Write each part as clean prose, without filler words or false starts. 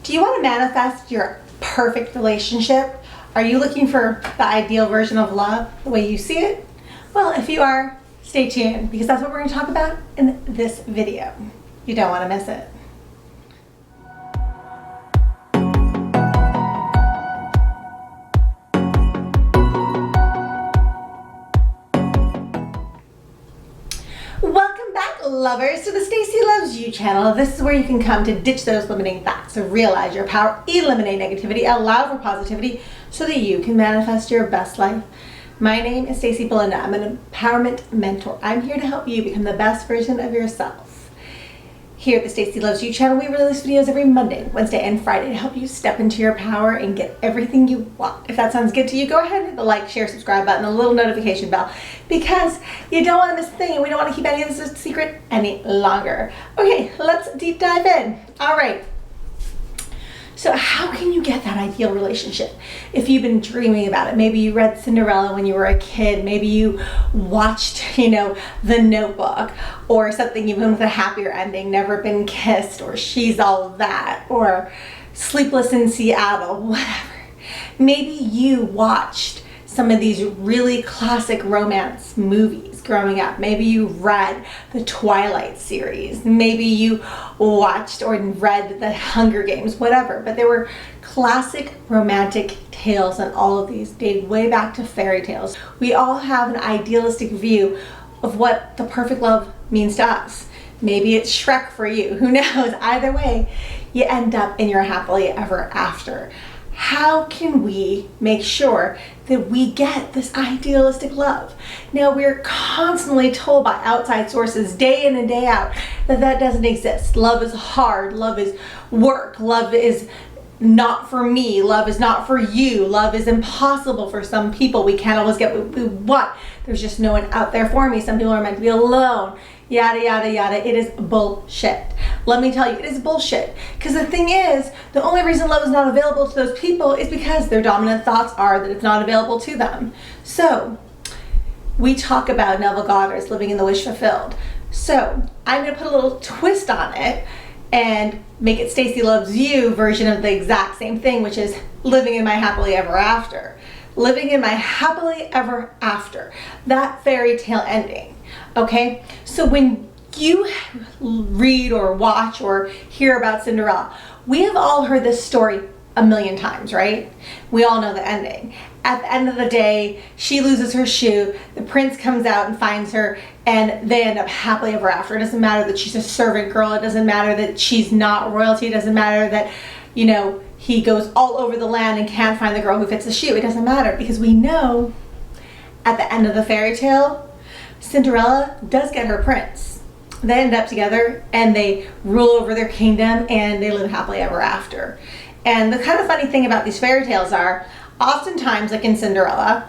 Do you want to manifest your perfect relationship? Are you looking for the ideal version of love, the way you see it? Well, if you are, stay tuned because that's what we're going to talk about in this video. You don't want to miss it. Welcome back, lovers, to the Stacy Loves You channel. This is where you can come to ditch those limiting thoughts, to realize your power, eliminate negativity, allow for positivity so that you can manifest your best life. My name is Stacy Belinda. I'm an empowerment mentor. I'm here to help you become the best version of yourself. Here at the Stacy Loves You channel, we release videos every Monday, Wednesday, and Friday to help you step into your power and get everything you want. If that sounds good to you, go ahead and hit the like, share, subscribe button, the little notification bell, because you don't want to miss a thing and we don't want to keep any of this a secret any longer. Okay, let's deep dive in. All right. So how can you get that ideal relationship? If you've been dreaming about it, maybe you read Cinderella when you were a kid, maybe you watched, The Notebook, or something even with a happier ending, Never Been Kissed, or She's All That, or Sleepless in Seattle, whatever. Maybe you watched some of these really classic romance movies growing up. Maybe you read the Twilight series. Maybe you watched or read the Hunger Games, whatever. But there were classic romantic tales, and all of these date way back to fairy tales. We all have an idealistic view of what the perfect love means to us. Maybe it's Shrek for you, who knows? Either way, you end up in your happily ever after. How can we make sure that we get this idealistic love? Now, we're constantly told by outside sources day in and day out that that doesn't exist. Love is hard, love is work, love is not for me, love is not for you, love is impossible for some people. We can't always get what we want. There's just no one out there for me. Some people are meant to be alone. Yada, yada, yada. It is bullshit. Let me tell you, it is bullshit. Because the thing is, the only reason love is not available to those people is because their dominant thoughts are that it's not available to them. So, we talk about Neville Goddard's Living in the Wish Fulfilled. So, I'm going to put a little twist on it and make it Stacy Loves You version of the exact same thing, which is living in my happily ever after. Living in my happily ever after. That fairy tale ending. Okay, so when you read or watch or hear about Cinderella, we have all heard this story a million times, right? We all know the ending. At the end of the day, she loses her shoe, the prince comes out and finds her, and they end up happily ever after. It doesn't matter that she's a servant girl, it doesn't matter that she's not royalty, it doesn't matter that, he goes all over the land and can't find the girl who fits the shoe. It doesn't matter, because we know at the end of the fairy tale, Cinderella does get her prince. They end up together and they rule over their kingdom and they live happily ever after. And the kind of funny thing about these fairy tales are, oftentimes, like in Cinderella,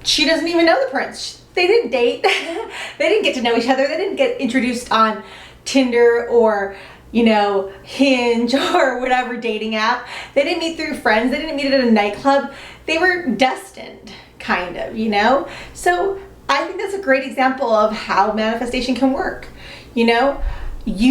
she doesn't even know the prince. They didn't date. They didn't get to know each other. They didn't get introduced on Tinder or Hinge or whatever dating app. They didn't meet through friends. They didn't meet at a nightclub. They were destined, kind of, So I think that's a great example of how manifestation can work. You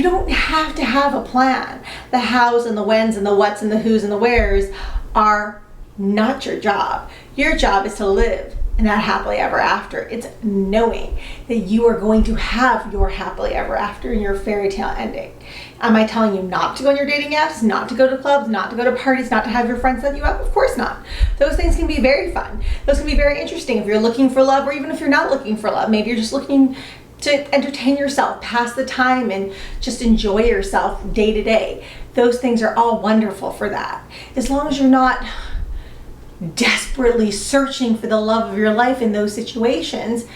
don't have to have a plan. The hows and the whens and the whats and the whos and the wheres are not your job. Your job is to live in that happily ever after. It's knowing that you are going to have your happily ever after in your fairy tale ending. Am I telling you not to go on your dating apps, not to go to clubs, not to go to parties, not to have your friends set you up? Of course not. Those things can be very fun. Those can be very interesting if you're looking for love, or even if you're not looking for love. Maybe you're just looking to entertain yourself, pass the time, and just enjoy yourself day to day. Those things are all wonderful for that. As long as you're not desperately searching for the love of your life in those situations,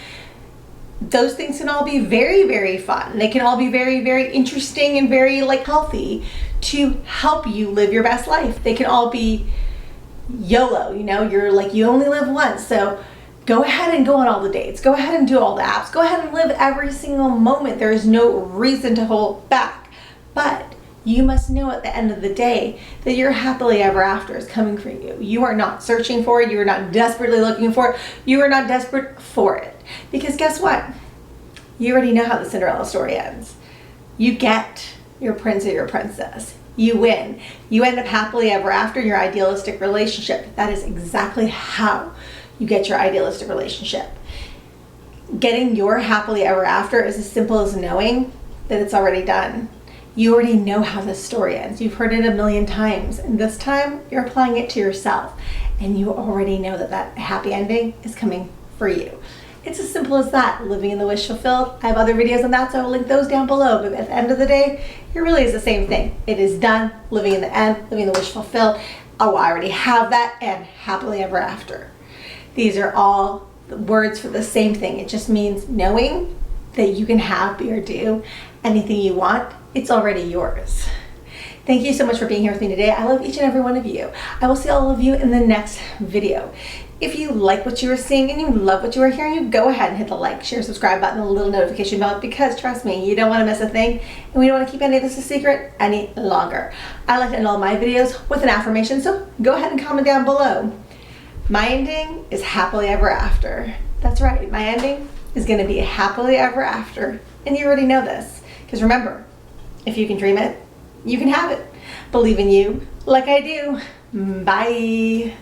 those things can all be very, very fun. They can all be very, very interesting and very healthy to help you live your best life. They can all be YOLO, you're you only live once, so go ahead and go on all the dates. Go ahead and do all the apps. Go ahead and live every single moment. There is no reason to hold back. But you must know at the end of the day that your happily ever after is coming for you. You are not searching for it. You are not desperately looking for it. You are not desperate for it. Because guess what? You already know how the Cinderella story ends. You get your prince or your princess. You win. You end up happily ever after in your idealistic relationship. That is exactly how you get your idealistic relationship. Getting your happily ever after is as simple as knowing that it's already done. You already know how this story ends. You've heard it a million times, and this time you're applying it to yourself, and you already know that that happy ending is coming for you. It's as simple as that, living in the wish fulfilled. I have other videos on that, so I will link those down below, but at the end of the day, it really is the same thing. It is done, living in the end, living in the wish fulfilled. Oh, I already have that, and happily ever after. These are all words for the same thing. It just means knowing that you can have, be, or do anything you want. It's already yours. Thank you so much for being here with me today. I love each and every one of you. I will see all of you in the next video. If you like what you are seeing and you love what you are hearing, you go ahead and hit the like, share, subscribe button, and the little notification bell, because trust me, you don't want to miss a thing, and we don't want to keep any of this a secret any longer. I like to end all my videos with an affirmation, so go ahead and comment down below. My ending is happily ever after. That's right, my ending is going to be happily ever after, and you already know this, because remember, if you can dream it, you can have it. Believe in you like I do. Bye.